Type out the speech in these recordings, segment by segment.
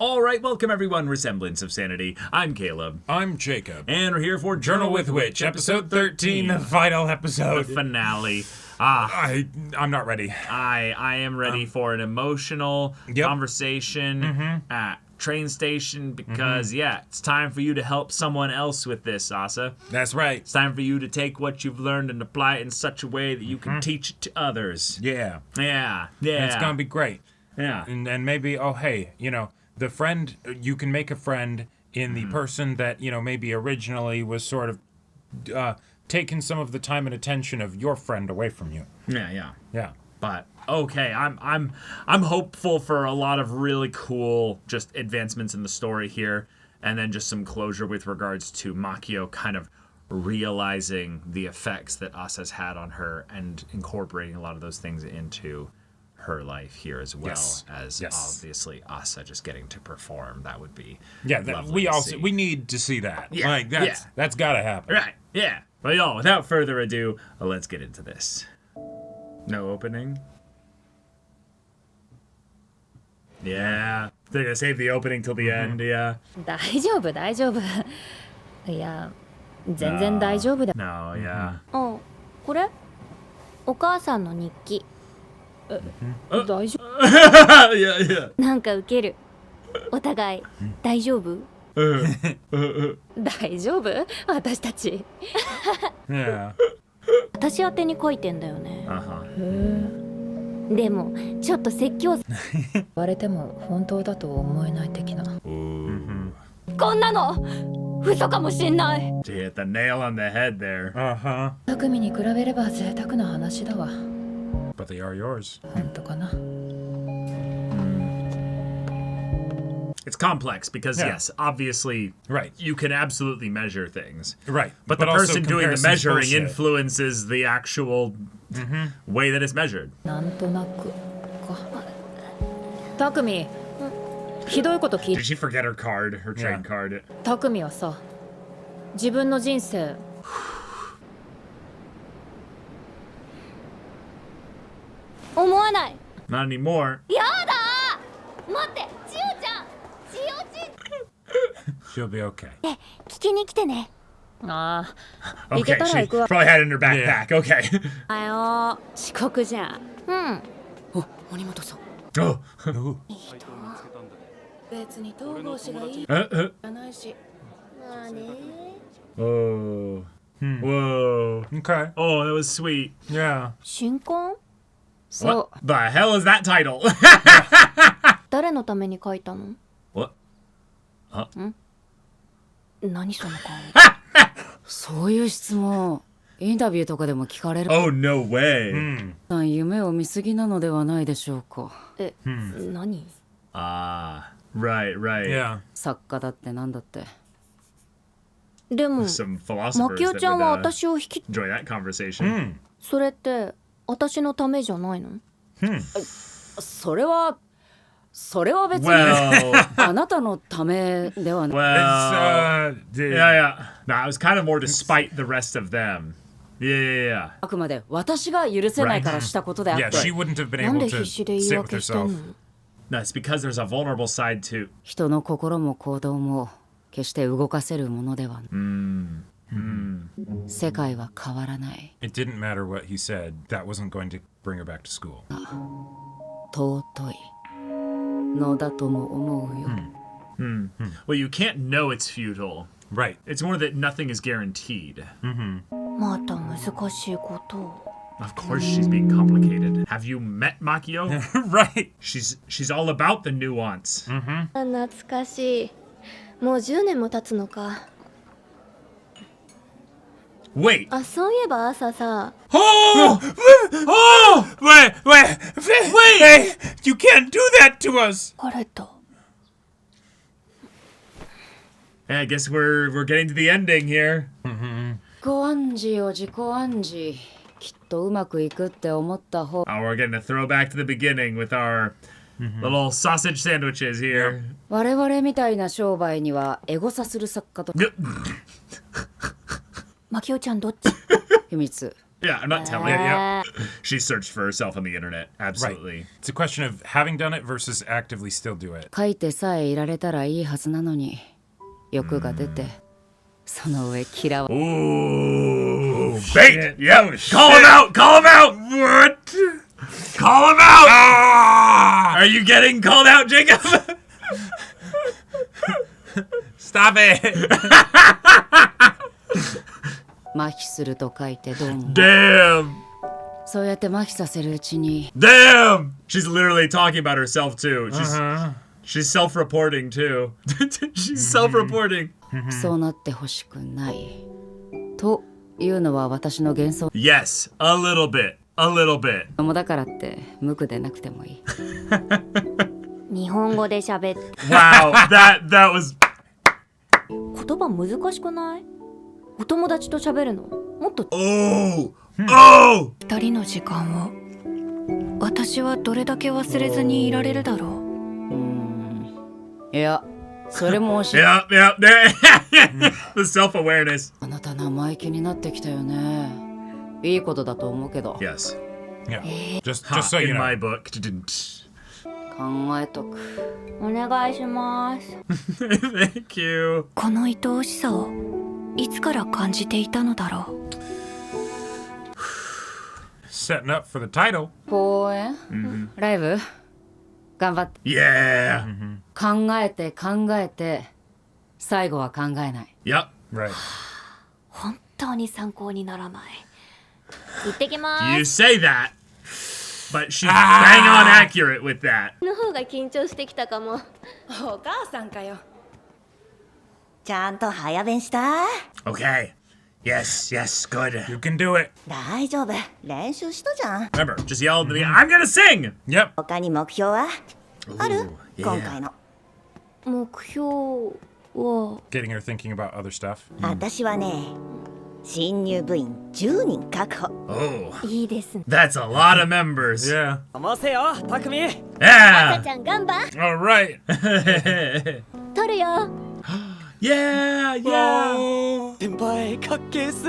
All right, welcome everyone, Semblance of Sanity. I'm Caleb. I'm Jacob. And we're here for Journal with Witch, episode 13, the final episode. The finale. I'm not ready. I am ready for an emotional conversation at train station because, it's time for you to help someone else with this, Asa. That's right. It's time for you to take what you've learned and apply it in such a way that you can teach it to others. Yeah. Yeah. And it's going to be great. Yeah. And maybe, the friend, you can make a friend in the person that, maybe originally was sort of taking some of the time and attention of your friend away from you. Yeah. But okay, I'm hopeful for a lot of really cool just advancements in the story here, and then just some closure with regards to Makio kind of realizing the effects that Asa's had on her and incorporating a lot of those things into her life here as well as obviously Asa just getting to perform. That would be we need to see that. Yeah, that's gotta happen. Right. Yeah. But without further ado, let's get into this. No opening? Yeah. They're gonna save the opening till the end, yeah. 大丈夫大丈夫いや全然大丈夫だ No, yeah. あ、これお母さんの日記大丈夫 yeah. なんかウケるお互い大丈夫大丈夫私たち Yeah. 私宛てに書いてんだよね Uh-huh. でもちょっと説教言われても本当だと思えない的なこんなの嘘かもしんない You hit the nail on the head there. Uh-huh. 匠に比べれば贅沢な話だわ But they are yours. 本当かな It's complex because, yes, obviously, you can absolutely measure things. Right. But the person doing the measuring bullshit. influences the actual way that it's measured. なんとなくか匠ひどいこと聞い Did she forget her card, her trade card? 匠はさ自分の人生思わない Not anymore. やだ待って千代ちゃん千代ち She'll be okay. 聞きに来てねああ行け Okay, たら she 行くわ probably had it in her backpack. Okay. あよ遅刻じゃんお森本さん Oh. 別に逃亡しがいい Uh-uh. じゃないしまあね Whoa. Whoa. Okay. Oh, that was sweet. Yeah. 新婚そう What the hell is that title? 誰のために書いたの What? 何その顔そういう質問インタビューとかでも聞かれる Oh, no way. 夢を見すぎなのではないでしょうか何 Ah, right. Yeah. 作家だってなんだってでも Some philosophers マキオ that ちゃんは would 私を引き enjoy that conversation. それって私のためじゃないのそれは別に Well, あなたのためではない well, It's, yeah. Nah, it was kind of more despite the rest of them. Yeah. あくまで私が許せないからしたことであっ Yeah, て she wouldn't have been なん able で to 必死で言い sit with 訳してん herself. の No, it's because there's a vulnerable side to. 人の心も行動も決して動かせるものではない世界は変わらない It didn't matter what he said. That wasn't going to bring her back to school. 尊いのだとも思うよ Well, you can't know it's futile. Right. It's more that nothing is guaranteed. また難しいことを Of course, she's being complicated. Have you met Makio? Right. She's all about the nuance. 懐かしいもう10年も経つのか Wait. あそういえば朝さ Oh! Wait! You can't do that to us! 彼と I guess we're getting to the ending here. 自己暗示よ自己暗示きっとうまくいくって思った方 Oh, we're getting a throwback to the beginning with our little sausage sandwiches here. 我々みたいな商売にはエゴサする作家とマキオちゃんどっち秘密 Yeah, I'm not telling Yeah, you. She searched for herself on the internet. Absolutely. Right. It's a question of having done it versus actively still do it. 書いてさえいられたらいいはずなのに欲が出てその上嫌わ Ooh, bait! Yeah, call him out! Call him out! What? Call him out! Are you getting called out, Jacob? Stop it! 麻痺すると書いてどうも Damn! そうやって麻痺させるうちに Damn! She's literally talking about herself too. She's self-reporting too. She's self-reporting. そうなってほしくないというのは私の幻想 Yes, a little bit. A little bit. もだからって無垢でなくてもいい日本語で喋って Wow, that was 言葉難しくない？お友達と喋るのもっと oh 二人の時間を私はどれだけ忘れずにいられるだろういやそれも惜しい yeah. The self-awareness. あなた生意気になってきたよねいいことだと思うけど Yes. Yeah. Just Ha, so you in know. my book. 考えとくお願いします Thank you. この愛おしさをいつから感じていたのだろう Setting up for the title. 公演、ライブ頑張って Yeah. 考えて考えて最後は考えない Yep. Right. 本当に参考にならない行ってきま You す say that, but she's bang on accurate with that. の方が緊張してきたかもお母さんかよちゃんと早弁した Okay. Yes, good. You can do it. 大丈夫練習したじゃん Remember, just yell at the I'm gonna sing! Yep. 他に目標はある yeah. 今回の目標は Getting her thinking about other stuff. 私はね新入部員10人確保 Oh, いいですね that's a lot of members. Yeah. 任せよ匠 Yeah. ちゃん頑張 All right. 取るよ Yeah. Oh. 先輩かっけーっす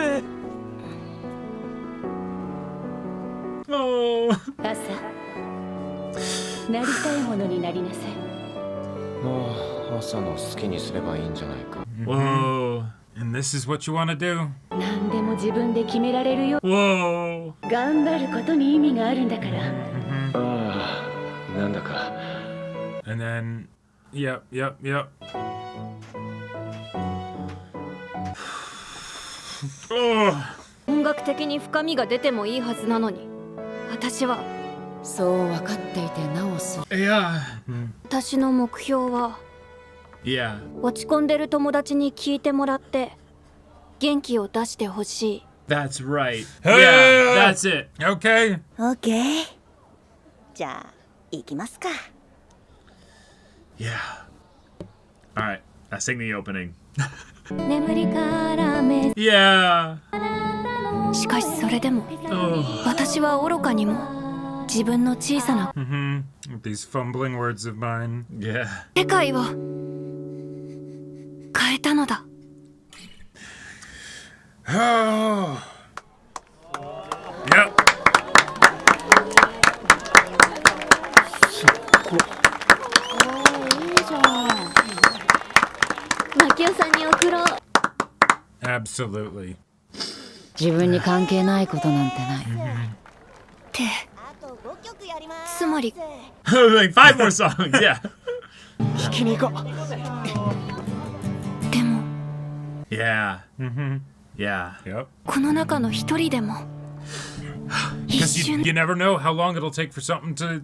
Oh. 朝なりたいものになりなさいもう朝の好きにすればいいんじゃないか。 Whoa. And this is what you want to do. 何でも自分で決められるよ Whoa. 頑張ることに意味があるんだからああ、なんだか。 And then, yep. Oh. 音楽的に深みが出てもいいはずなのに私はそう分かっていてなおす Yeah. 私の目標は Yeah. 落ち込んでる友達に聞いてもらって元気を出してほしい That's right. Hey. Yeah, that's it. Okay. オッケーじゃあ行きますか Yeah. All right. I sing the opening. 眠りから目 Yeah. しかしそれでも Oh. 私は愚かにも自分の小さな With these fumbling words of mine. Yeah. 世界を変えたのだ Oh. Yep. いいじゃんマキオさんに送ろう Absolutely. 自分に関係ないことなんてないってあと5曲やりますつまり Like 5 more songs. Yeah. 聞きに行こうでも Yeah. Yeah. Yep. この中の一人でも一 Because you, 瞬 you never know how long it'll take for something to.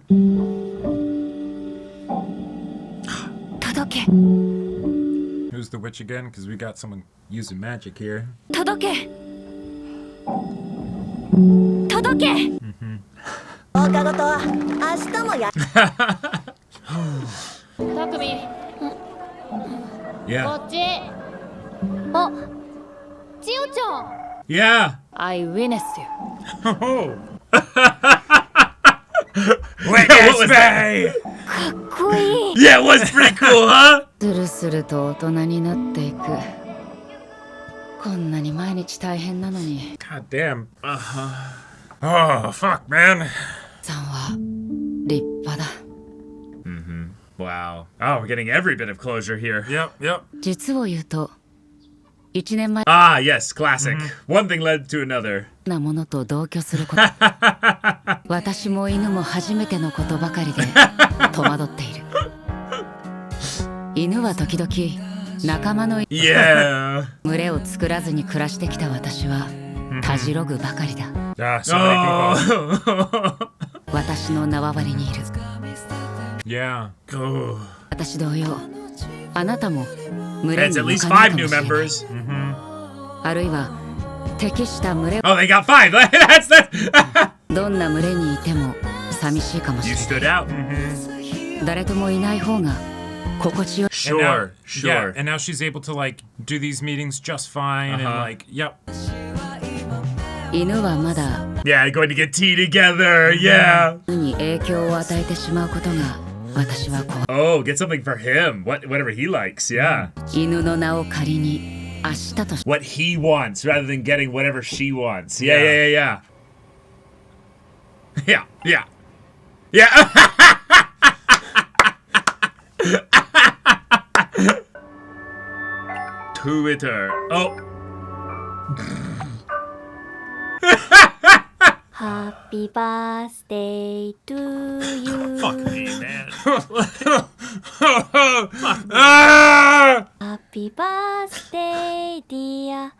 届け Who's the witch again? Because we got someone using magic here. 届け届け放課後と明日もやたくみ Yeah. こっちあ千代ちゃん Yeah. I witness you Oh. What was that? かっこいい Yeah, it was pretty cool, huh? スルスルと大人になっていくこんなに毎日大変なのに God damn. Oh, fuck, man. さんは立派だ Wow. Oh, we're getting every bit of closure here. Yep. 実を言うと1年前 Ah, yes, classic. One thing led to another. なものと同居すること私も犬も初めてのことばかりで戸惑っている犬は時々仲間の Yeah. 群れを作らずに暮らしてきた私はたじろぐばかりだ So many people. 私の縄張りにいる Yeah. 私同様あなたも群れ It's に at 向 least かない 5 かも new しれない members. あるいは適した群れ Oh, they got 5. That's that. どんな群れにいても寂しいかもし You れない stood out. 誰ともいない方が心地よい And now- Sure, sure. Yeah, and now she's able to like do these meetings just fine and like, yep. 犬はまだ Yeah, going to get tea together. Yeah. 犬に影響を与えてしまうことが私は怖い Oh, get something for him. Whatever he likes. Yeah. 犬の名を仮に明日とし What he wants rather than getting whatever she wants. Yeah. Yeah. Twitter. Oh. Happy birthday to you. Fuck me, man. Happy birthday, dear.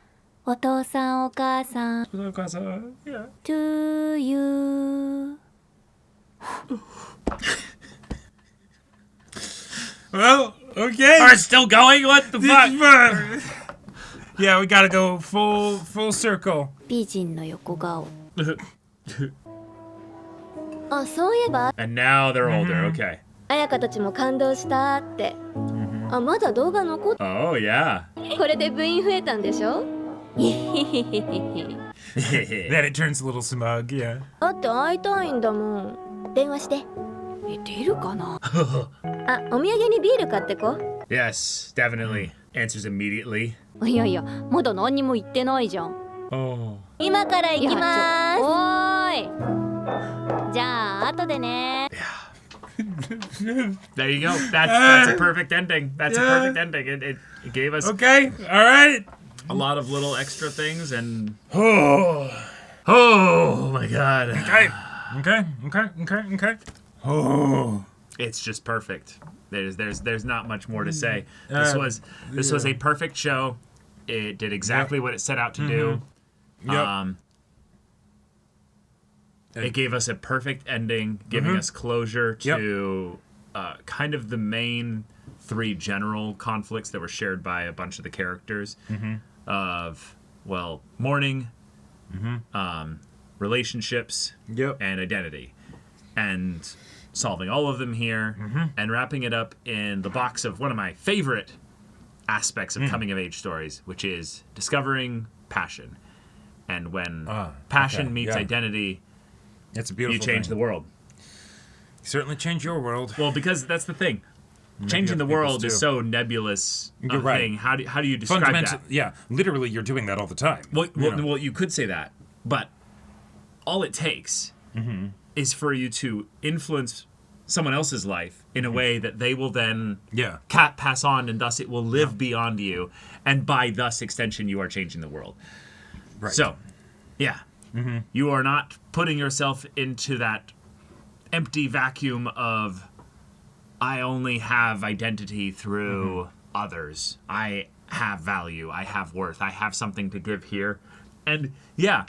お父さんお母さん Yeah. to you. Well, okay. Are still going? What the fuck? Yeah, we gotta go full circle. 美人の横顔。あ、そういえば And now they're older. Okay. 彩香たちも感動したって。あ、まだ動画残っ Oh, yeah. これで部員増えたんでしょ Then it turns a little smug, yeah. だって会いたいんだもん。電話して。出るかなあ、お土産にビール買ってこ。 Yes, definitely. Answers immediately. いやいや、まだ何にも言ってないじゃん。 Oh. 今から行きます。おーい。じゃあ後でね。 There you go. That's a perfect ending. That's a perfect ending. It gave us Okay, all right. a lot of little extra things and Oh, oh my god. okay. Oh, It's just perfect. There's not much more to say. This was a perfect show. It did exactly what it set out to do. Yep. It gave us a perfect ending, giving us closure to kind of the main three general conflicts that were shared by a bunch of the characters of, well, mourning, relationships, Yep. and identity. And solving all of them here and wrapping it up in the box of one of my favorite aspects of coming-of-age stories, which is discovering passion. And when passion meets identity, It's a beautiful you change thing. the world. Certainly change your world. Well, because that's the thing. Changing the other people's world is too. so nebulous a You're right. thing. How do you describe that? Yeah, literally, you're doing that all the time. Well, you could say that, but all it takes is for you to influence someone else's life in a way that they will then Yeah. pass on, and thus it will live beyond you, and by thus extension, you are changing the world. Right. So, yeah, you are not putting yourself into that empty vacuum of I only have identity through others. I have value. I have worth. I have something to give here. And yeah,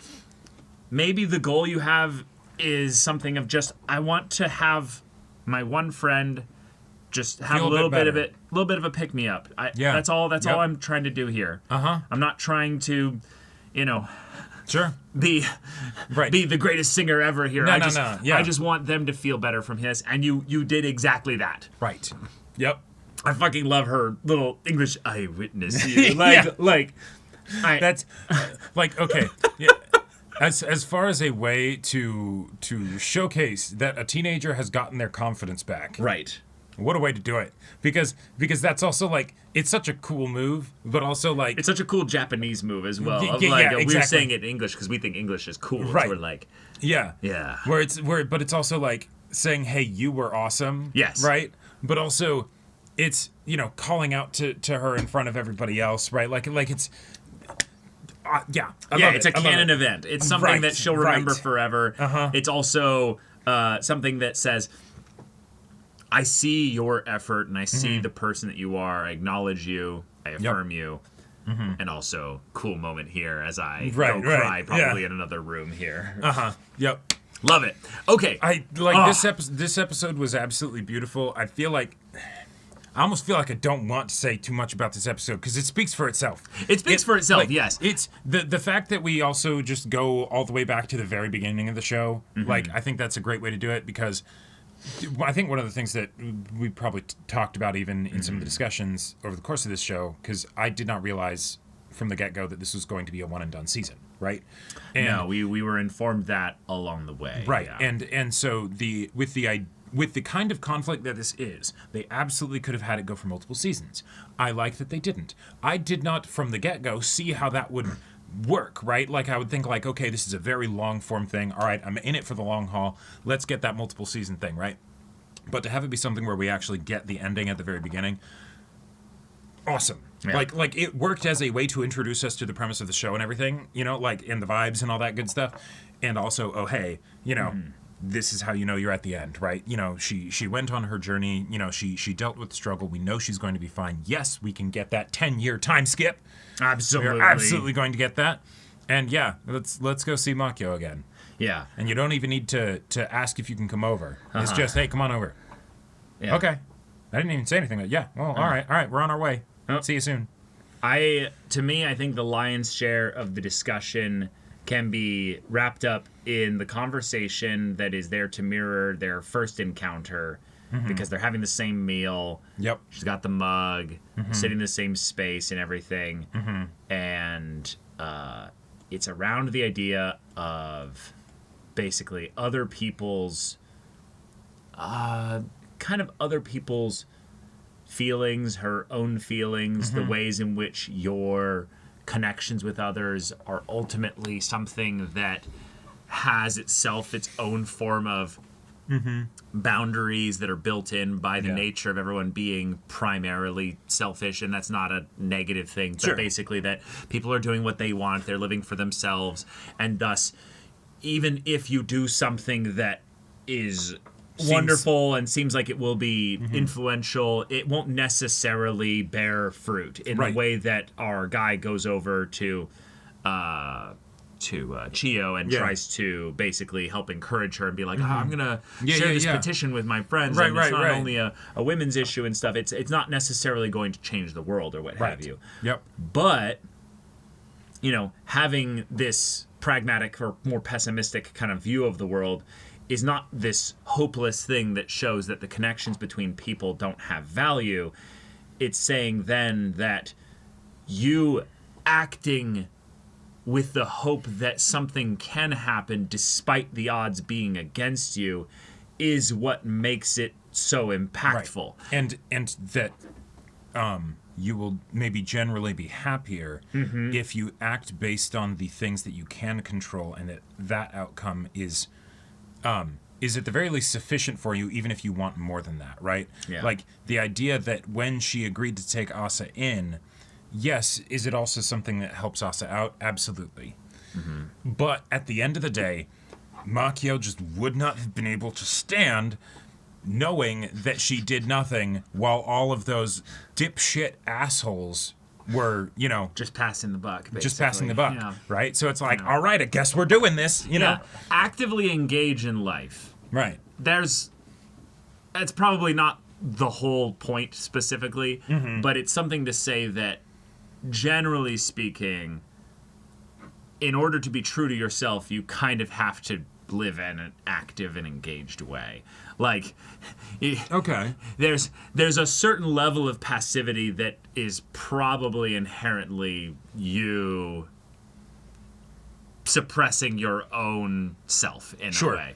maybe the goal you have is something of just I want to have my one friend just have Feel a a little bit bit of better. it, a little bit of a pick me up. Yeah. That's all Yep. I'm trying to do here. Uh-huh. I'm not trying to, Sure. be Right. be the greatest singer ever here. No, I no, just, no, yeah. I just want them to feel better from his, and you did exactly that. Right. Yep. I fucking love her little English eyewitness. Yeah. That's Like, okay. Yeah. As far as a way to showcase that a teenager has gotten their confidence back. right. What a way to do it. Because that's also like, it's such a cool move, but also like... It's such a cool Japanese move as well. Exactly. We're saying it in English because we think English is cool. Right. So we're like... Yeah. Yeah. But it's also like saying, hey, you were awesome. Yes. Right? But also, it's, calling out to her in front of everybody else, right? Like it's... I love it's it. a canon event. It's something that she'll remember forever. Uh-huh. It's also something that says, I see your effort and I see the person that you are. I acknowledge you. I affirm you. And also, cool moment here as I go cry probably in another room here. Yep. Love it. Okay. This episode was absolutely beautiful. I almost feel like I don't want to say too much about this episode because it speaks for itself. It speaks for itself, yes. It's the fact that we also just go all the way back to the very beginning of the show. Like, I think that's a great way to do it because I think one of the things that we probably talked about even in some of the discussions over the course of this show, because I did not realize from the get-go that this was going to be a one-and-done season, right? And no, we were informed that along the way. right. Yeah. And so with the kind of conflict that this is, they absolutely could have had it go for multiple seasons. I like that they didn't. I did not, from the get-go, see how that would work, right? Like, I would think, like, okay, this is a very long-form thing. All right, I'm in it for the long haul. Let's get that multiple season thing, right? But to have it be something where we actually get the ending at the very beginning, awesome. Yeah. Like it worked as a way to introduce us to the premise of the show and everything, like, and the vibes and all that good stuff. And also, oh, hey, this is how you're at the end, right? She went on her journey. She dealt with the struggle. We know she's going to be fine. Yes, we can get that 10-year time skip. Absolutely. We're absolutely going to get that. And yeah, let's go see Makio again. Yeah. And you don't even need to ask if you can come over. It's just, hey, come on over. Yeah. Okay. I didn't even say anything. But yeah. Well, all right. We're on our way. Oh. See you soon. To me, I think the lion's share of the discussion can be wrapped up in the conversation that is there to mirror their first encounter because they're having the same meal. Yep. She's got the mug, sitting in the same space and everything. And it's around the idea of basically other people's feelings, her own feelings, the ways in which your connections with others are ultimately something that has itself its own form of boundaries that are built in by the nature of everyone being primarily selfish, and that's not a negative thing, but basically that people are doing what they want, they're living for themselves, and thus even if you do something that is wonderful and seems like it will be influential, it won't necessarily bear fruit in the way that our guy goes over to Chio and tries to basically help encourage her and be like, I'm gonna share this petition with my friends, and it's not only a women's issue and stuff. It's not necessarily going to change the world or what have you. Yep. But having this pragmatic or more pessimistic kind of view of the world is not this hopeless thing that shows that the connections between people don't have value. It's saying then that you acting with the hope that something can happen despite the odds being against you is what makes it so impactful. Right. And that you will maybe generally be happier if you act based on the things that you can control, and that outcome is at the very least sufficient for you, even if you want more than that, right? Yeah. Like the idea that when she agreed to take Asa in, yes, is it also something that helps Asa out? Absolutely. But at the end of the day, Makio just would not have been able to stand knowing that she did nothing while all of those dipshit assholes were, just passing the buck, basically. Just passing the buck, right? So it's like, all right, I guess we're doing this, know? Actively engage in life. Right. That's probably not the whole point specifically, but it's something to say that, generally speaking, in order to be true to yourself, you kind of have to live in an active and engaged way. Like, okay, there's a certain level of passivity that is probably inherently you suppressing your own self in a way.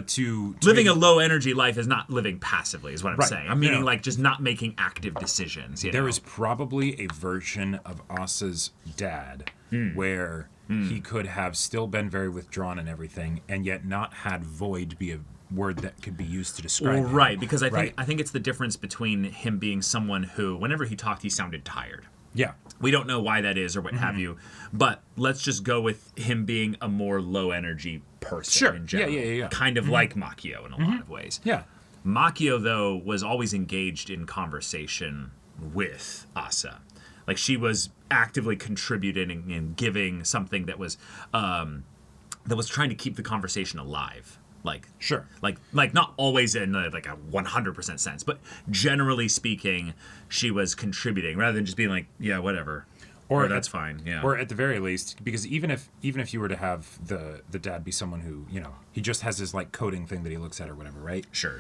To living a low energy life is not living passively, is what I'm saying. I'm meaning Yeah. like just not making active decisions. There is probably a version of Asa's dad where he could have still been very withdrawn and everything, and yet not had void be a word that could be used to describe him. Right, because I Right. think it's the difference between him being someone who, whenever he talked, he sounded tired. Yeah. We don't know why that is or what have you, but let's just go with him being a more low energy person Sure. in general. Yeah. Kind of like Makio in a lot of ways. Yeah. Makio, though, was always engaged in conversation with Asa. Like, she was actively contributing and giving something that was trying to keep the conversation alive. Like, Sure. like not always in like a 100% sense, but generally speaking, she was contributing rather than just being like, yeah, whatever, or that's fine, yeah. Or at the very least, because even if you were to have the dad be someone who, you know, he just has his like coding thing that he looks at or whatever, right? Sure.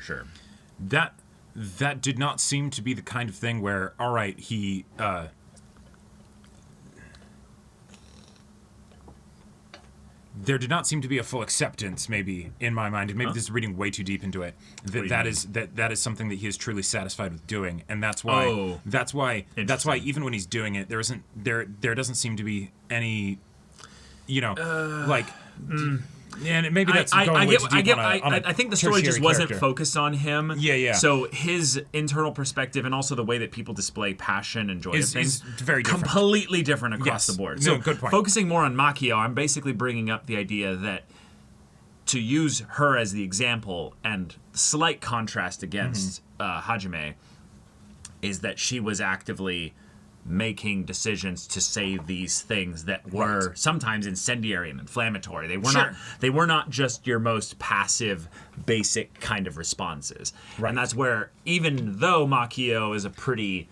That did not seem to be the kind of thing where, all right, he there did not seem to be a full acceptance, maybe, in my mind, and maybe this is reading way too deep into it. That is something that he is truly satisfied with doing, and that's why even when he's doing it, there doesn't seem to be any, you know, and maybe that's going way too deep on a I think the story just tertiary wasn't character. focused on him. Yeah. So his internal perspective and also the way that people display passion and joy of Is things very different. completely different across Yes. the board. No, So good point. focusing more on Makio, I'm basically bringing up the idea that to use her as the example and slight contrast against Hajime is that she was actively making decisions to say these things that were sometimes incendiary and inflammatory. They were not just your most passive, basic kind of responses. Right. And that's where, even though Makio is a pretty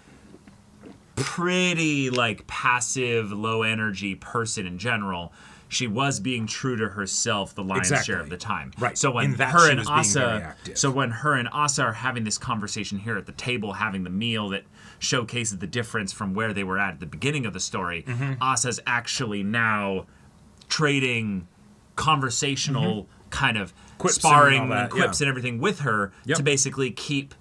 like passive, low energy person in general, she was being true to herself the lion's share of the time. Right. So when In that her she and was being very Asa, active. so when her and Asa are having this conversation here at the table, having the meal that showcases the difference from where they were at the beginning of the story, Asa's actually now trading conversational kind of Quips sparring and all that, and quips yeah. and everything with her Yep. to basically keep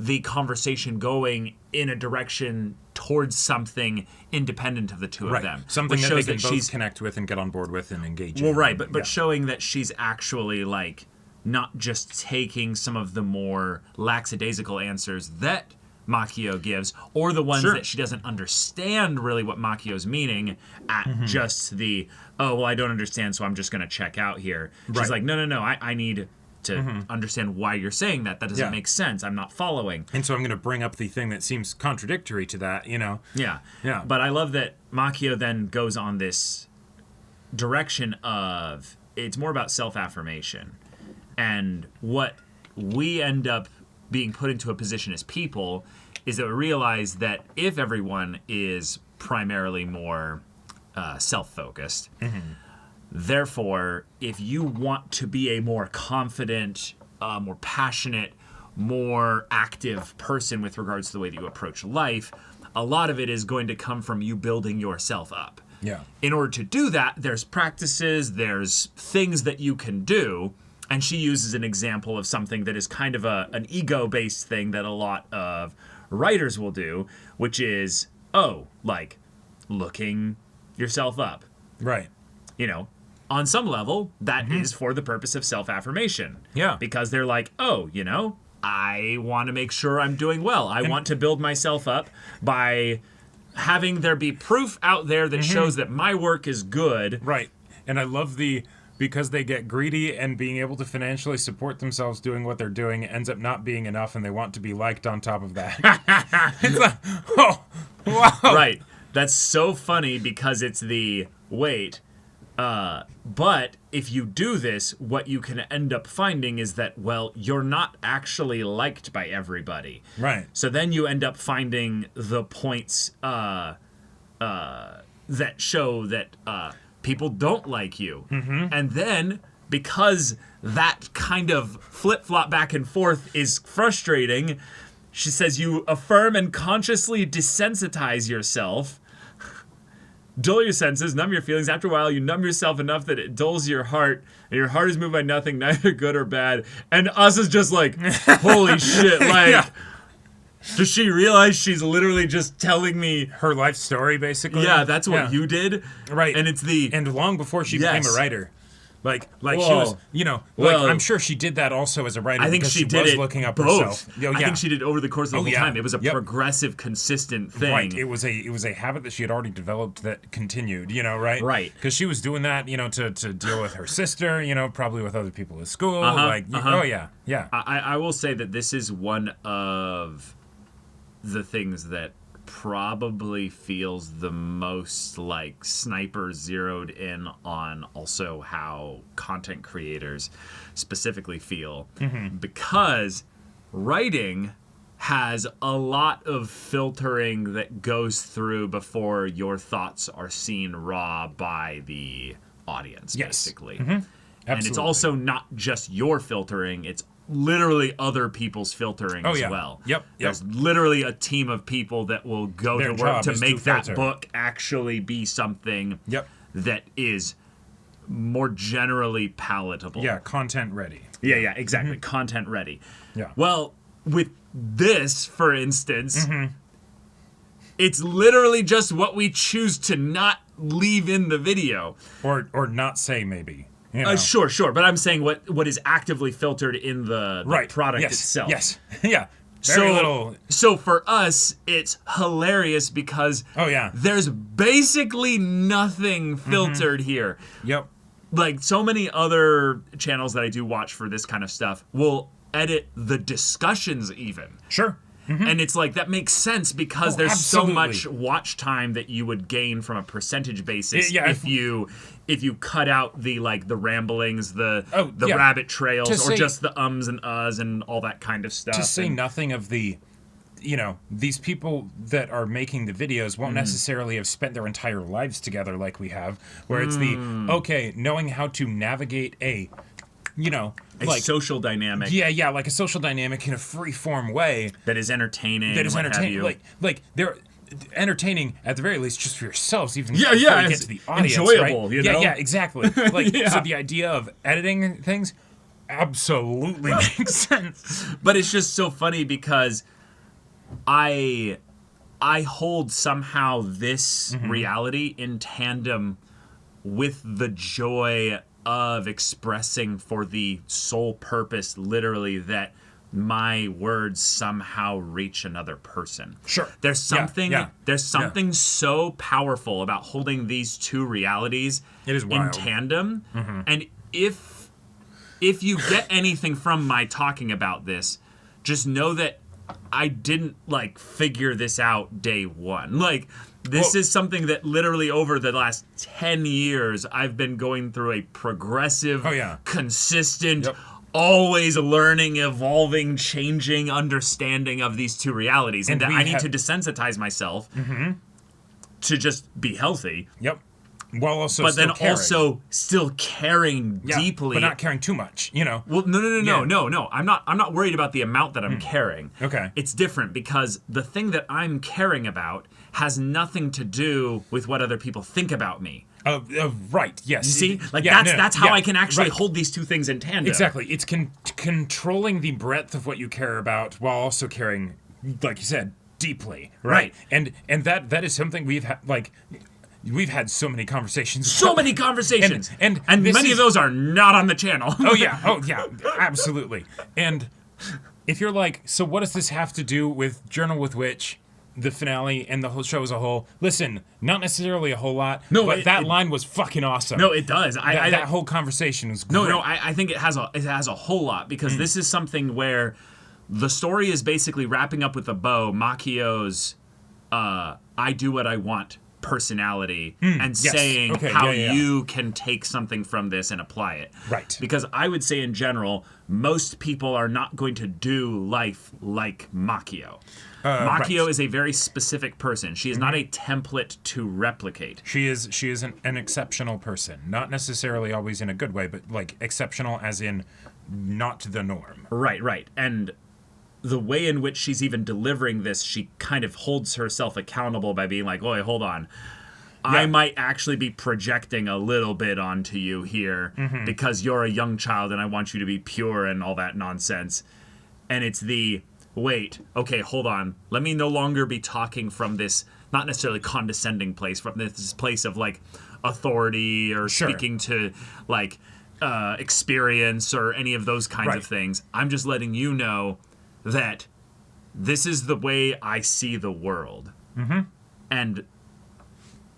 the conversation going in a direction towards something independent of the two of them. Something which that they shows can both she's connect with and get on board with and engage well, in. right, but Yeah. showing that she's actually like not just taking some of the more lackadaisical answers that Makio gives, or the ones Sure. that she doesn't understand really what Makio's meaning at just the, oh, well, I don't understand, so I'm just going to check out here. She's Right. like, no, I need to understand why you're saying that. That doesn't Yeah. make sense. I'm not following. And so I'm going to bring up the thing that seems contradictory to that, you know. Yeah. Yeah. But I love that Makio then goes on this direction of it's more about self-affirmation. And what we end up being put into a position as people is that we realize that if everyone is primarily more self-focused, therefore, if you want to be a more confident, more passionate, more active person with regards to the way that you approach life, a lot of it is going to come from you building yourself up. Yeah. In order to do that, there's practices, there's things that you can do, and she uses an example of something that is kind of an ego-based thing that a lot of writers will do, which is, like looking yourself up. Right. You know, on some level, that is for the purpose of self-affirmation. Yeah. Because they're like, I want to make sure I'm doing well. I want to build myself up by having there be proof out there that shows that my work is good. Right. And I love because they get greedy and being able to financially support themselves doing what they're doing ends up not being enough, and they want to be liked on top of that. It's like, oh, wow. Right. That's so funny because it's the, wait, but if you do this, what you can end up finding is that, well, you're not actually liked by everybody. Right. So then you end up finding the points that show that people don't like you. And then, because that kind of flip-flop back and forth is frustrating, she says you affirm and consciously desensitize yourself Dull your senses, numb your feelings. After a while, you numb yourself enough that it dulls your heart, and your heart is moved by nothing, neither good or bad. And us is just like, holy shit, like, Yeah. does she realize she's literally just telling me, Her life story, basically. yeah, that's what Yeah. you did? Right. And it's the, And long before she Yes. became a writer. Like she Whoa. was, you know, like Well, I'm sure she did that also as a writer. I think because she did was it looking up both. herself. Oh, I yeah. think she did over the course of the Oh, whole yeah. time. It was a Yep. progressive, consistent thing. Right. It was a habit that she had already developed that continued, you know, right? Right. Because she was doing that, you know, to deal with her sister, you know, probably with other people at school. Oh, yeah. Yeah. I will say that this is one of the things that probably feels the most like Sniper zeroed in on also how content creators specifically feel, because writing has a lot of filtering that goes through before your thoughts are seen raw by the audience, Yes. basically. Absolutely. And it's also not just your filtering, it's literally other people's filtering Oh, as yeah. well. Yep. There's literally a team of people that will go Their to work job to is make to that filter. book actually be something Yep. that is more generally palatable. Yeah. Content ready. Yeah, exactly. Content ready. Yeah. Well, with this, for instance, it's literally just what we choose to not leave in the video. Or not say maybe. You know? Sure, but I'm saying what is actively filtered in the Right. product yes. itself. Yes. Yeah. Very little. So for us, it's hilarious because Oh, yeah. there's basically nothing filtered here. Yep. Like so many other channels that I do watch for this kind of stuff will edit the discussions even. Sure. And it's like that makes sense because Oh, there's absolutely. so much watch time that you would gain from a percentage basis Yeah, if you cut out the like the ramblings, the yeah. rabbit trails, To or say- just the ums and uhs and all that kind of stuff. To say And- nothing of the, you know, these people that are making the videos won't necessarily have spent their entire lives together like we have, where it's the, okay, knowing how to navigate a, you know, a like, social dynamic yeah, like a social dynamic in a free form way that is entertaining. that is what have entertaining. you. Like they're entertaining at the very least just for yourselves, even Yeah, before you it's get to the audience, enjoyable, right? you know? Yeah, exactly. Like Yeah. so the idea of editing things absolutely makes sense. But it's just so funny because I hold somehow this reality in tandem with the joy of expressing for the sole purpose, literally, that my words somehow reach another person. Sure. There's something yeah. there's something so powerful about holding these two realities It is in wild. tandem. And if you get anything from my talking about this, just know that I didn't like figure this out day one. Like this Well- is something that literally over the last 10 years I've been going through a progressive, Oh, yeah. consistent, Yep. always learning, evolving, changing understanding of these two realities. And, And that we I need have- to desensitize myself to just be healthy. Yep. While also But still then caring. also still caring Yeah, deeply. but not caring too much, you know. Well, no. Yeah. No. I'm not worried about the amount that I'm caring. Okay. It's different because the thing that I'm caring about has nothing to do with what other people think about me. Right. Yes. You see? Like Yeah, that's how yeah, I can actually right. hold these two things in tandem. Exactly. It's controlling the breadth of what you care about while also caring, like you said, deeply. Right. And that is something we've had. Like we've had so many conversations. So many conversations. And many this of those are not on the channel. Oh yeah, absolutely. And if you're like, so what does this have to do with Journal with Witch, the finale, and the whole show as a whole? Listen, not necessarily a whole lot. No, but it- that it- line was fucking awesome. No, it does. that whole conversation was great. No, I think it has a whole lot because this is something where the story is basically wrapping up with a bow. Makio's I do what I want personality and yes. saying Okay, how yeah. you can take something from this and apply it. Right. Because I would say in general, most people are not going to do life like Makio. Makio right. is a very specific person. She is not a template to replicate. She is an exceptional person. Not necessarily always in a good way, but like exceptional as in not the norm. Right. And the way in which she's even delivering this, she kind of holds herself accountable by being like, "Oi, hold on. I might actually be projecting a little bit onto you here because you're a young child and I want you to be pure and all that nonsense. And it's wait, okay, hold on. Let me no longer be talking from this, not necessarily condescending place, from this place of like authority or speaking to like experience or any of those kinds of things. I'm just letting you know that this is the way I see the world. And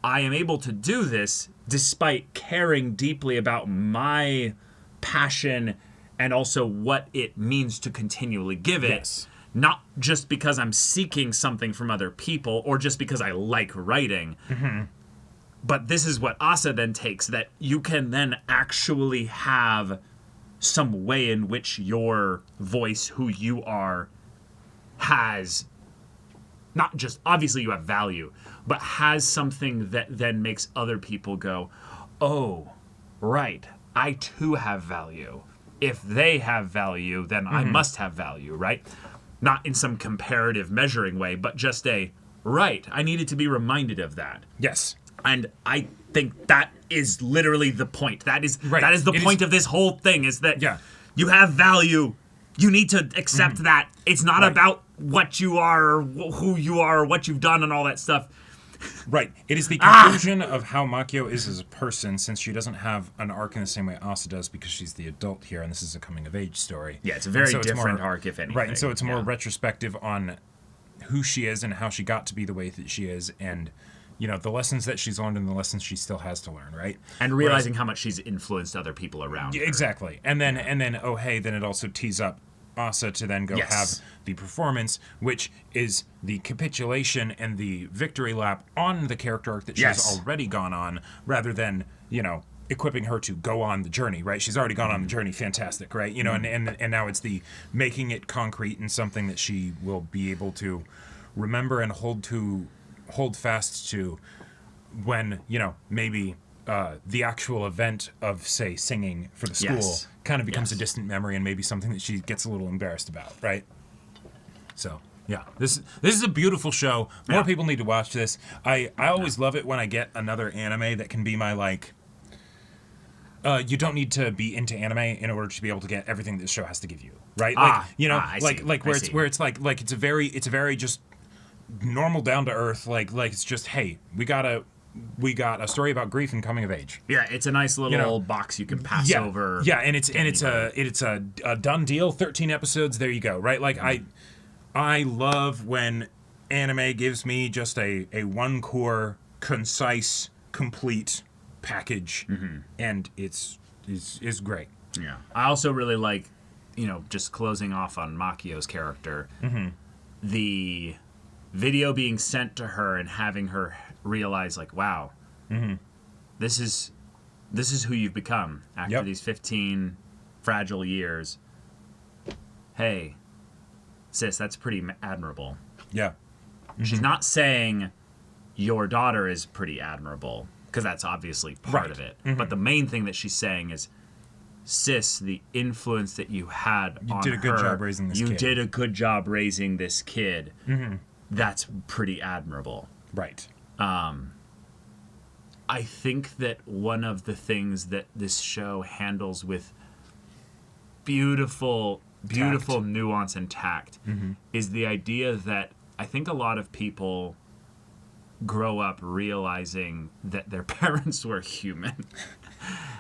I am able to do this despite caring deeply about my passion and also what it means to continually give it. Not just because I'm seeking something from other people or just because I like writing. But this is what Asa then takes, that you can then actually have some way in which your voice, who you are, has not just, obviously you have value, but has something that then makes other people go, oh, right, I too have value. If they have value, then I must have value, right? Not in some comparative measuring way, but just right, I needed to be reminded of that. Yes. And I think that is literally the point. That is the point of this whole thing, is that you have value. You need to accept that. It's not about what you are or who you are or what you've done and all that stuff. Right. It is the conclusion of how Makio is as a person, since she doesn't have an arc in the same way Asa does, because she's the adult here, and this is a coming-of-age story. Yeah, it's a very different arc, if anything. Right, and so it's more retrospective on who she is and how she got to be the way that she is, and, you know, the lessons that she's learned and the lessons she still has to learn, right? And realizing how much she's influenced other people around her. Exactly. And then, oh, hey, then it also tees up Asa to then go have the performance, which is the capitulation and the victory lap on the character arc that she has already gone on, rather than, you know, equipping her to go on the journey, right? She's already gone on the journey, fantastic, right? You know, and now it's the making it concrete and something that she will be able to remember and hold fast to when, you know, maybe the actual event of, say, singing for the school kind of becomes a distant memory and maybe something that she gets a little embarrassed about, right? So, yeah, this is a beautiful show. More people need to watch this. I always love it when I get another anime that can be my, like, you don't need to be into anime in order to be able to get everything this show has to give you, right? Like, you know, where it's like it's a very just normal, down to earth, like it's just, hey, we got a story about grief and coming of age. Yeah, it's a nice little box you can pass over. Yeah, and it's a done deal. 13 episodes. There you go. Right. Like I love when anime gives me just a one core, concise, complete package, and it's great. Yeah, I also really like, you know, just closing off on Makio's character, the video being sent to her and having her realize, like, wow, this is who you've become after these 15 fragile years. Hey, sis, that's pretty admirable. Yeah. She's not saying your daughter is pretty admirable, because that's obviously part of it. But the main thing that she's saying is, sis, the influence that you had on her. You did a good job raising this kid. You did a good job raising this kid. That's pretty admirable. Right. I think that one of the things that this show handles with beautiful nuance and tact is the idea that I think a lot of people grow up realizing that their parents were human.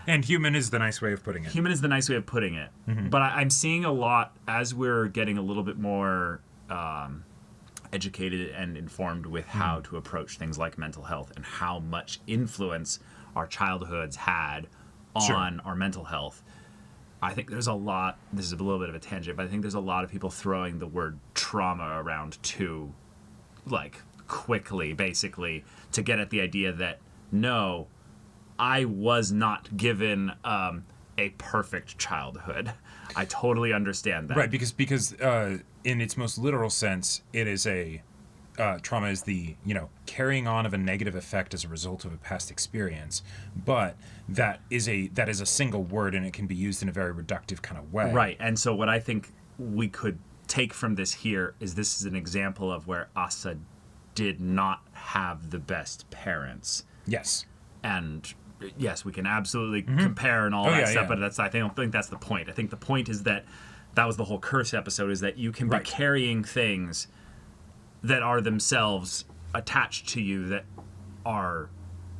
And human is the nice way of putting it. Human is the nice way of putting it. But I'm seeing a lot, as we're getting a little bit more educated and informed with how to approach things like mental health and how much influence our childhoods had on our mental health. I think there's a lot, this is a little bit of a tangent, but I think there's a lot of people throwing the word trauma around too, like, quickly, basically, to get at the idea that, no, I was not given a perfect childhood. I totally understand that. Right, because in its most literal sense, it is trauma is the, you know, carrying on of a negative effect as a result of a past experience, but that is a single word, and it can be used in a very reductive kind of way. Right, and so what I think we could take from this here is this is an example of where Asa did not have the best parents. Yes. And yes, we can absolutely compare and all that stuff, but I don't think that's the point. I think the point is that was the whole curse episode, is that you can be carrying things that are themselves attached to you that are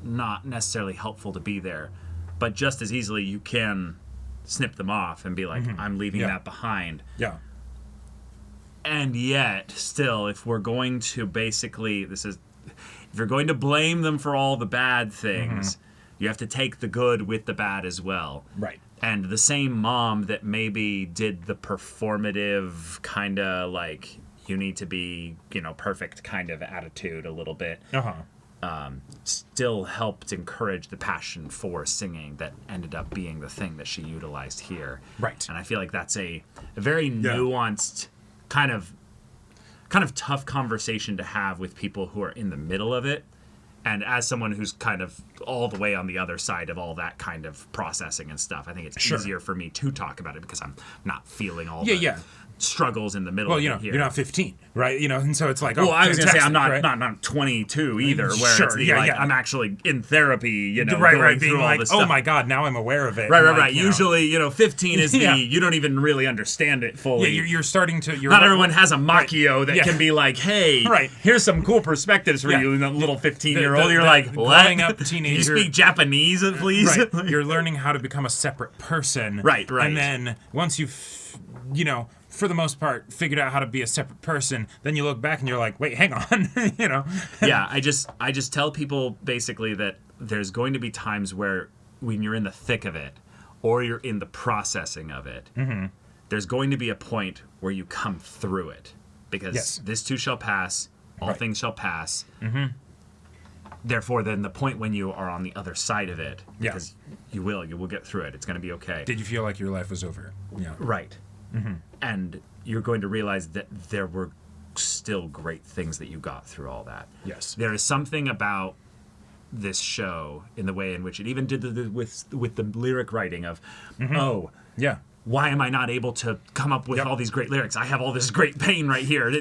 not necessarily helpful to be there. But just as easily you can snip them off and be like, I'm leaving that behind. Yeah. And yet, still, if we're going to basically, if you're going to blame them for all the bad things, you have to take the good with the bad as well. Right. And the same mom that maybe did the performative kind of like, you need to be, perfect kind of attitude a little bit. Still helped encourage the passion for singing that ended up being the thing that she utilized here. Right. And I feel like that's a very nuanced, kind of tough conversation to have with people who are in the middle of it. And as someone who's kind of all the way on the other side of all that kind of processing and stuff, I think it's easier for me to talk about it because I'm not feeling all the struggles in the middle of it here. You're not 15, right? And so it's like, I was going to say I'm not, right? not 22 either, where it's I'm actually in therapy, going being through all like, this stuff. oh my God, now I'm aware of it. Right. Usually, 15 is you don't even really understand it fully. Yeah, you're starting to... Not everyone has a Macchio that can be like, hey, here's some cool perspectives for you, little 15-year-old. You're like, what? Growing up teenager... You speak Japanese, please? Right. You're learning how to become a separate person. Right. And then once you've, for the most part, figured out how to be a separate person, then you look back and you're like, wait, hang on, Yeah, I just tell people basically that there's going to be times where when you're in the thick of it or you're in the processing of it, there's going to be a point where you come through it because this too shall pass, all things shall pass. Therefore, then the point when you are on the other side of it, because you will get through it. It's going to be okay. Did you feel like your life was over? Yeah. Right. And you're going to realize that there were still great things that you got through all that. Yes. There is something about this show in the way in which it even did with the lyric writing of, why am I not able to come up with all these great lyrics? I have all this great pain right here.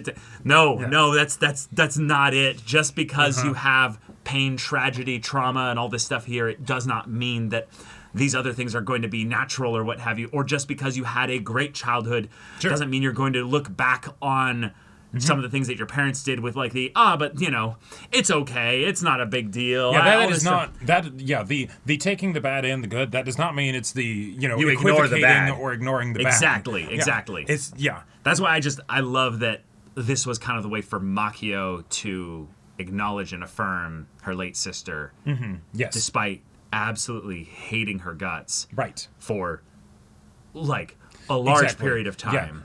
No, that's not it. Just because you have pain, tragedy, trauma, and all this stuff here, it does not mean that these other things are going to be natural or what have you. Or just because you had a great childhood doesn't mean you're going to look back on some of the things that your parents did with like but it's okay, it's not a big deal. Yeah, that is not that. Yeah, the taking the bad and the good. That does not mean it's the you ignore the bad or ignoring the bad. Exactly. It's That's why I love that this was kind of the way for Macchio to acknowledge and affirm her late sister. Yes, despite absolutely hating her guts. Right. For like a large period of time.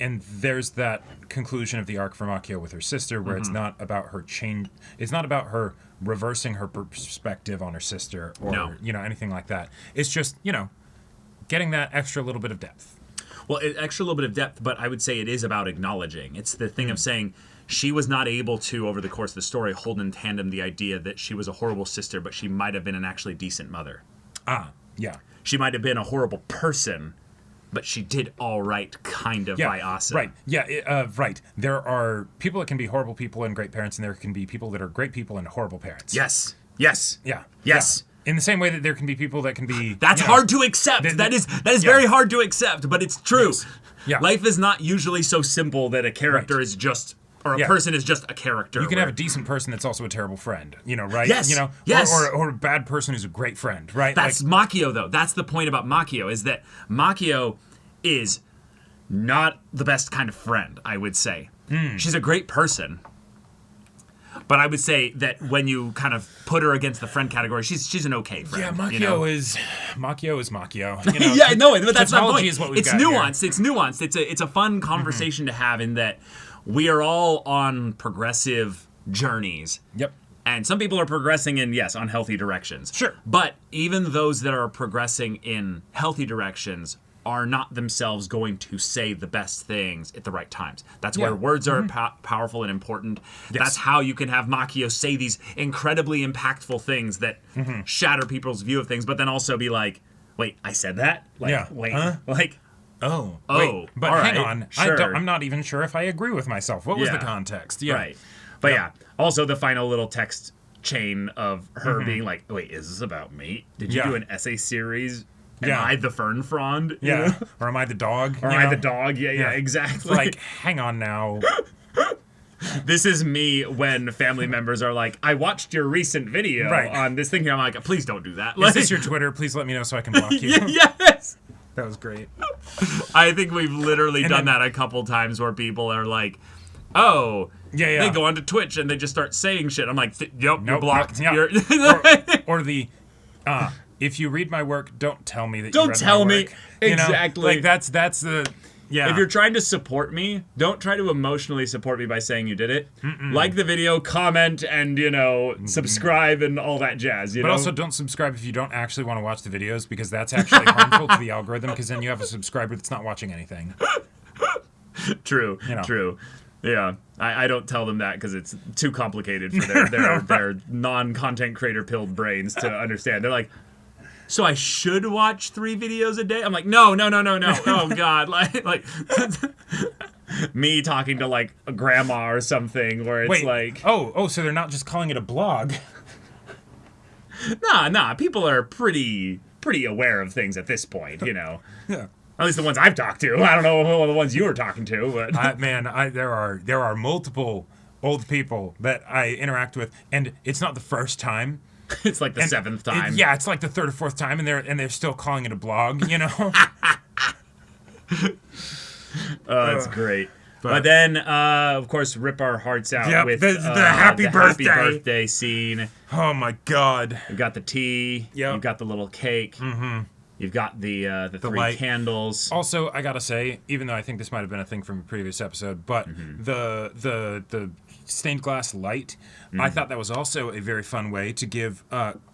And there's that conclusion of the arc for Macchio with her sister where it's not about her it's not about her reversing her perspective on her sister or anything like that. It's just getting that extra little bit of depth. Well, extra little bit of depth, but I would say it is about acknowledging. It's the thing of saying she was not able to, over the course of the story, hold in tandem the idea that she was a horrible sister, but she might have been an actually decent mother. She might have been a horrible person, but she did all right, kind of, by Asa. Right. Yeah. Right. There are people that can be horrible people and great parents, and there can be people that are great people and horrible parents. Yes. Yeah. Yes. Yeah. In the same way that there can be people that can be... That's hard to accept. That is very hard to accept, but it's true. Yes. Yeah. Life is not usually so simple that a character is just... Or a person is just a character. You can have a decent person that's also a terrible friend, right? Yes. Yes. Or a bad person who's a great friend, right? That's Macchio, though. That's the point about Macchio, is that Macchio is not the best kind of friend, I would say. She's a great person. But I would say that when you kind of put her against the friend category, she's an okay friend. Yeah, Macchio is Macchio. But that's not the point. Is what we've it's got nuanced. Here. It's nuanced. It's a fun conversation to have in that we are all on progressive journeys. Yep. And some people are progressing in, unhealthy directions. Sure. But even those that are progressing in healthy directions are not themselves going to say the best things at the right times. That's where words are powerful and important. Yes. That's how you can have Macchio say these incredibly impactful things that shatter people's view of things, but then also be like, wait, I said that? Wait, huh? Wait, but hang on. Sure. I'm not even sure if I agree with myself. What was the context? Yeah. Right. But also the final little text chain of her being like, wait, is this about me? Did you Yeah. do an essay series? Am Yeah. I the fern frond? You Yeah. know? Or am I the dog? Or You am I know? the dog? Yeah, Yeah. exactly. Like, hang on now. This is me when family members are like, I watched your recent video Right. on this thing here. I'm like, please don't do that. Is this your Twitter? Please let me know so I can block you. Yes. That was great. I think we've literally And done then- that a couple times where people are like, oh, Yeah. they go onto Twitch and they just start saying shit. I'm like, yep, you're Nope, blocked. yeah. You're Or the, if you read my work, don't tell me that Don't you read tell my me. work. You know? Exactly. Like, that's the, yeah. If you're trying to support me, don't try to emotionally support me by saying you did it. Like the video, comment, and, subscribe and all that jazz, But also don't subscribe if you don't actually want to watch the videos, because that's actually harmful to the algorithm, because then you have a subscriber that's not watching anything. True, You know. true. Yeah, I don't tell them that because it's too complicated for their non-content creator pilled brains to understand. They're like, so I should watch 3 videos a day? I'm like, no. Oh God, like me talking to like a grandma or something where it's Wait, like, oh, so they're not just calling it a blog. nah, people are pretty aware of things at this point, Yeah. At least the ones I've talked to. I don't know the ones you were talking to, but There are multiple old people that I interact with, and it's not the first time. it's like the And 7th time. it's like the 3rd or 4th time, and they're still calling it a blog. You know. That's great. But then, of course, rip our hearts out Yep, with the happy birthday. birthday scene. Oh my God. You've got the tea. Yep. You've got the little cake. Mm-hmm. You've got the 3 light. candles. Also, I gotta say, even though I think this might have been a thing from a previous episode, but the stained glass light, I thought that was also a very fun way to give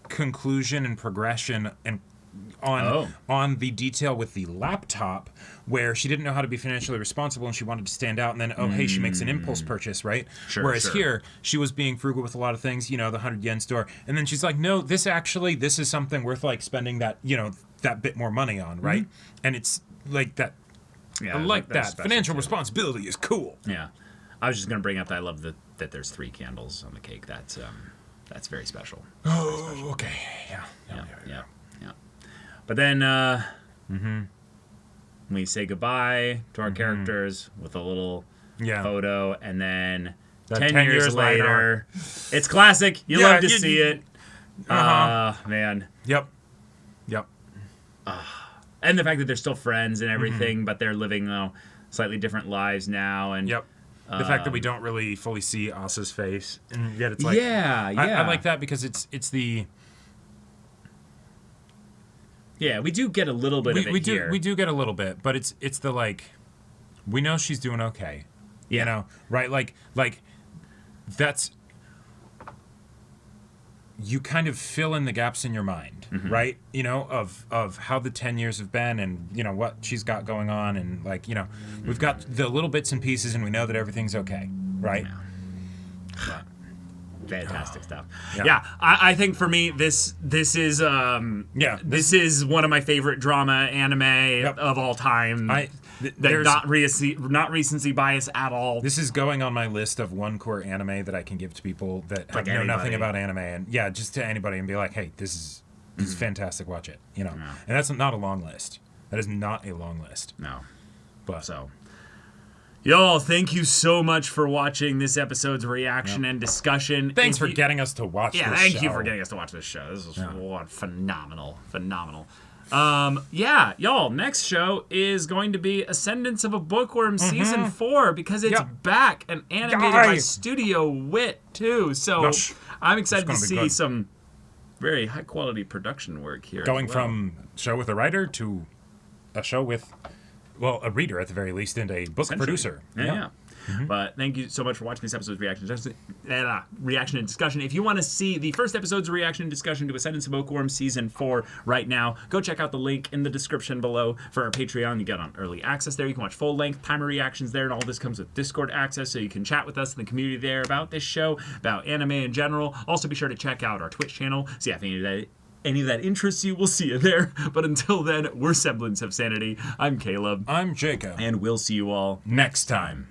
conclusion and progression and on the detail with the laptop, where she didn't know how to be financially responsible and she wanted to stand out, and then hey, she makes an impulse purchase, right? Whereas sure. here she was being frugal with a lot of things, the 100 yen store, and then she's like, no, this is something worth like spending that that bit more money on, right? And it's like that. Yeah, I like that's that. special Financial too. responsibility is cool. Yeah. I was just gonna bring up that I love that there's 3 candles on the cake. That's very special. Oh, okay. Yeah. But then we say goodbye to our characters with a little Yeah. photo, and then That 10 10 years years later, it's classic. You Yeah, love to you- see it. Man. Yep. And the fact that they're still friends and everything, but they're living slightly different lives now. And Yep. The fact that we don't really fully see Asa's face, and yet it's like, yeah. I like that because it's the Yeah, we do get a little bit of it here. we do get a little bit, but it's the like, we know she's doing okay, Yeah. right? Like that's, you kind of fill in the gaps in your mind, right? Of how the 10 years have been, and what she's got going on, and like we've got the little bits and pieces, and we know that everything's okay, right? Fantastic stuff. Yeah. Yeah, I think for me this is this is one of my favorite drama anime of all time. There's not recency bias at all. This is going on my list of one core anime that I can give to people that Like know nothing anybody. about anime, and just to anybody, and be like, hey, this is fantastic, watch it. And that's not a long list. That is not a long list. No. But So, y'all, thank you so much for watching this episode's reaction and discussion. thanks If for you- getting us to watch this thank you show. for getting us to watch this show. This was phenomenal. Y'all, next show is going to be Ascendance of a Bookworm season 4, because it's back and animated by Yay. Studio Wit too. So Gosh. I'm excited to It's gonna see be good. some very high quality production work here. Going as well. from show with a writer to a show with, a reader at the very least, and a book producer. Yeah. But thank you so much for watching this episode's reaction and discussion. If you want to see the first episode's reaction and discussion to Ascendance of Bookworm Season 4 right now, go check out the link in the description below for our Patreon. You get on early access there. You can watch full-length timer reactions there, and all this comes with Discord access, so you can chat with us in the community there about this show, about anime in general. Also, be sure to check out our Twitch channel, see if any of that interests you. We'll see you there. But until then, we're Semblance of Sanity. I'm Caleb. I'm Jacob. And we'll see you all Next time.